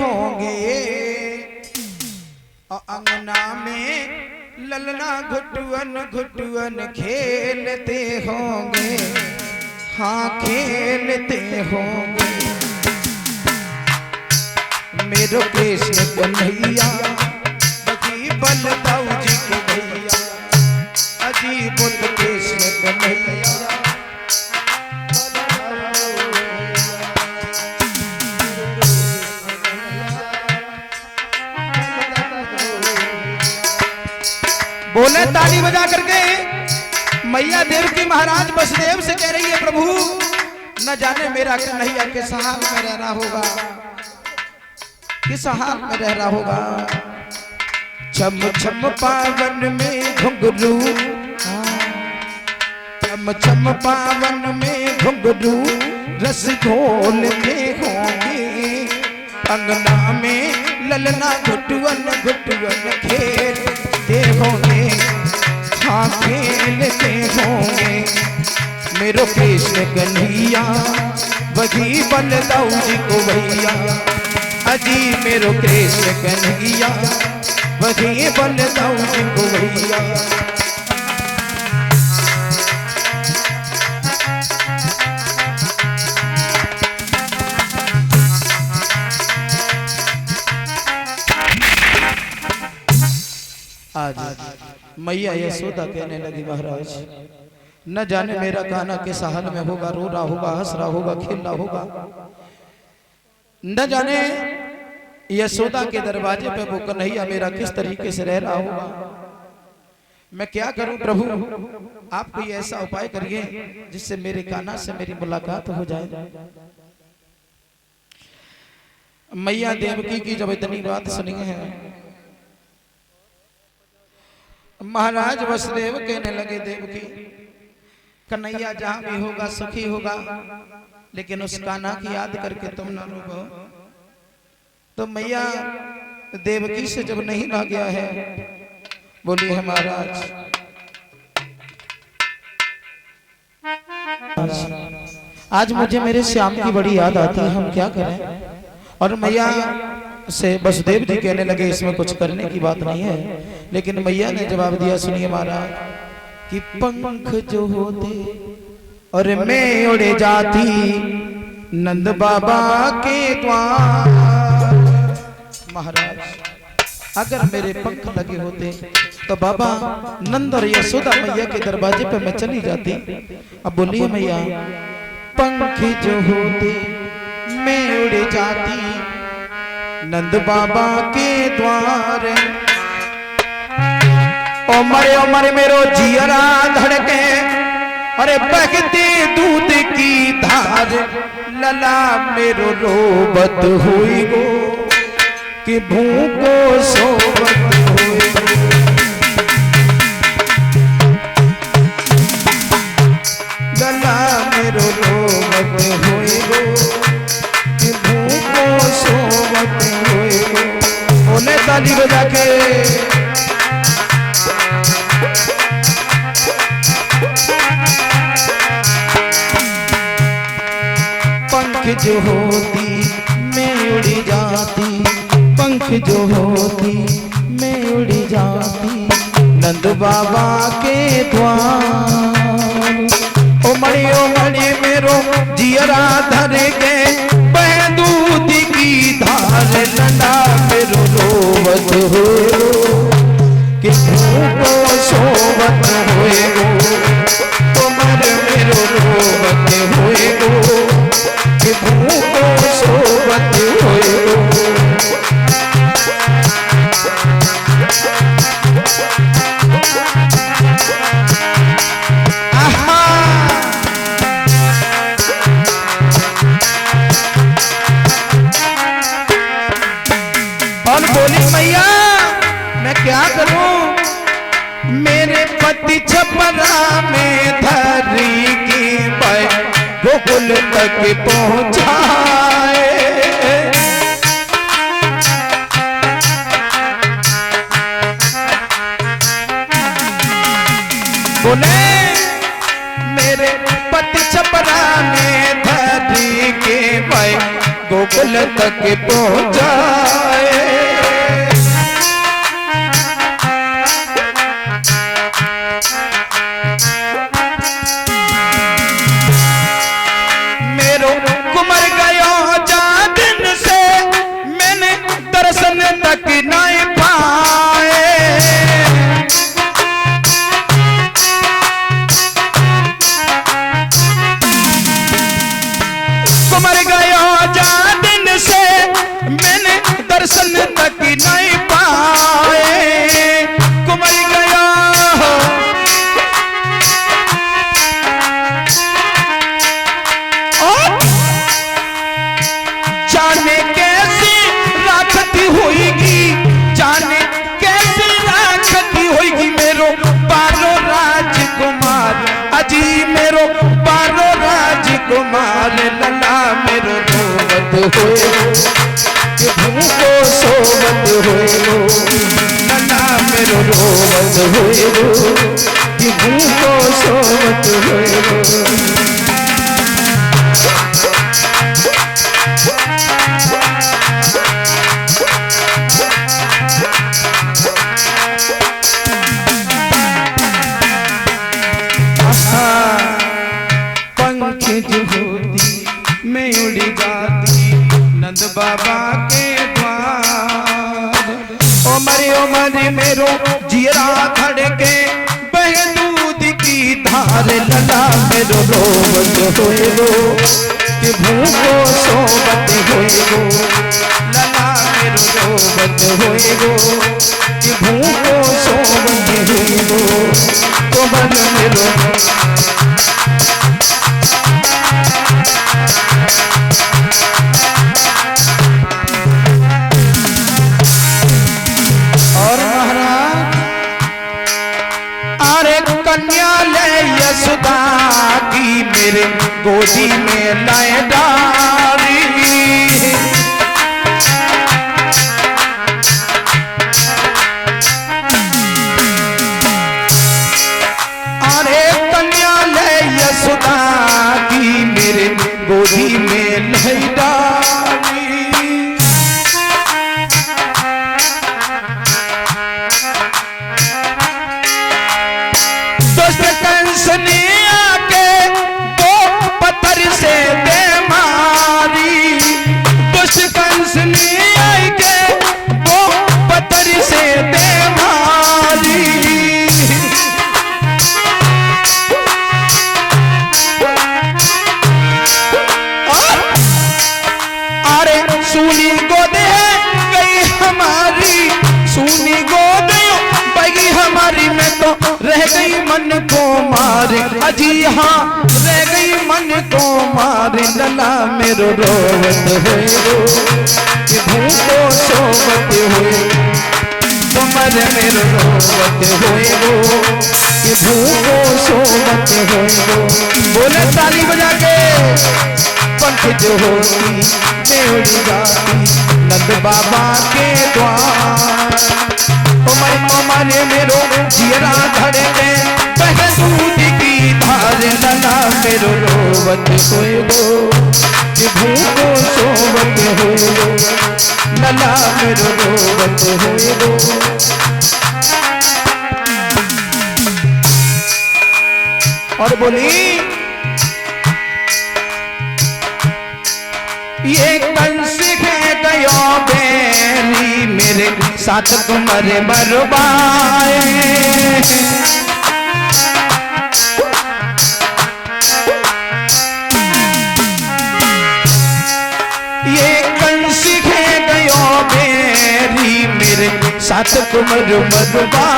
होंगे और अंगना में ललना घुटुअन घुटुअन खेलते होंगे, हाँ खेलते होंगे। मेरो कृष्ण कन्हैया बकी बलदाऊ जी के भैया, अजीब कृष्ण कन्हैया। बोले ताली बजा करके मैया देव की महाराज वसुदेव से कह रही है, प्रभु न जाने मेरा कन्हैया किस हाल में रह रहा होगा, किस हाल में रह रहा होगा। छम छम पावन में घुंघरू, छम छम पावन में घुंघरू रस घोलते होंगे, अंगना में ललना घुटुअन घुटुअन खेलते होंगे, हाँ खेलते होंगे। मेरो कृष्ण कन्हैया वही बलदाऊ जी को भैया, अजी मेरो कृष्ण कन्हैया वही बलदाऊ जी को भैया। आज मैया यशोदा कहने लगी, महाराज न जाने मेरा गाना किस हाल में होगा, रो रहा होगा, हंस रहा होगा, खेल रहा होगा। न जाने यशोदा के दरवाजे पे वो कन्हैया मेरा किस तरीके से रह रहा होगा। मैं क्या करूं प्रभु, आप कोई ऐसा उपाय करिए जिससे मेरे कान्हा से मेरी मुलाकात हो जाए। मैया देवकी की जब इतनी बात सुनी है, महाराज वसुदेव कहने लगे, देवकी कन्हैया जहां भी होगा सुखी होगा, लेकिन उस कान्हा की याद करके तुम न रोबो। तो मैया देवकी से जब नहीं रह गया है, बोली है महाराज आज मुझे मेरे श्याम की बड़ी याद आती है, हम क्या करें। और मैया से वसुदेव जी कहने लगे, इसमें कुछ करने की बात नहीं है। लेकिन मैया ने जवाब दिया, सुनिए महाराज, कि पंख जो होते और मैं उड़े जाती नंद बाबा के द्वार। महाराज अगर मेरे पंख लगे होते तो बाबा नंद और यशोदा मैया के दरवाजे पे मैं चली जाती। अब बोलिए मैया, पंख जो होते मैं उड़े जाती नंद बाबा के द्वार। ओ मरे मेरो जियरा धड़के, अरे बहते दूध की धार, लला मेरो रोबत हुई गो कि भूखो सोबत हुई गो। लला मेरो रोबत हुई गो कि भूखो सोबत हुई गो। बोले ताली बजा के, पंख जो होती मैं उड़ी जाती, पंख जो होती मैं उड़ी जाती नंद बाबा के द्वार। ओ मड़ी मेरो जियरा धर के बह दूध की धार, लला मेरो रोवत हो कि भूखो सोवत होए गो। ओ मेरो रोवत होए गो कि भूखो सोवत होए गो। और बोली मैया मैं क्या करूं, मेरे पति छपरा में धरी की बाई गोकुल तक पहुंचाए। बोले मेरे पति छपरा में धरी के बाई गोकुल तक पहुंचाए। होए कि भूखो सोवत होए लला मेरो रोवत होए कि भूखो सोवत होए। मैं उड़ी जाती नंद बाबा के द्वार। ओ मरी मेरो जीरा धड़के बह दूध की धार लला मेरो रोवत होए कि भूखो सोवत होए लला मेरो रोवत होए कि भूखो सोवत होए तो बन मेरो। यशोदा की मेरे गोदी में लाए डारी। अरे कन्या ले यशोदा की मेरे गोदी में लाई डारी। ने आके दो पत्थर से दे मारी। दुष्ट कंस ने आके दो पत्थर से दे मारी। अरे सूनी गोदे गई हमारी, सूनी गोदे बगी हमारी में तो रह गई मन को मारे। अजी हाँ रह गई मन को मारे लला मेरो रोवत होए कि भूखो सोवत होए। तुमर मेरो रोवत होए कि भूखो सोवत होए। बोले ताली बजा के पंख जो होती मैं उड़ी जाती नंद बाबा के द्वार। माने मेरो जीरा धड़के बह दूध की धार लला मेरो रोवत होए कि भूखो सोवत होए लला मेरो रोवत होए। और बोली ये कंस है गयो बेरी मेरे साथ तुमर मरवाए। ये कंस है गयो बेरी मेरे साथ तुमर मरवाए।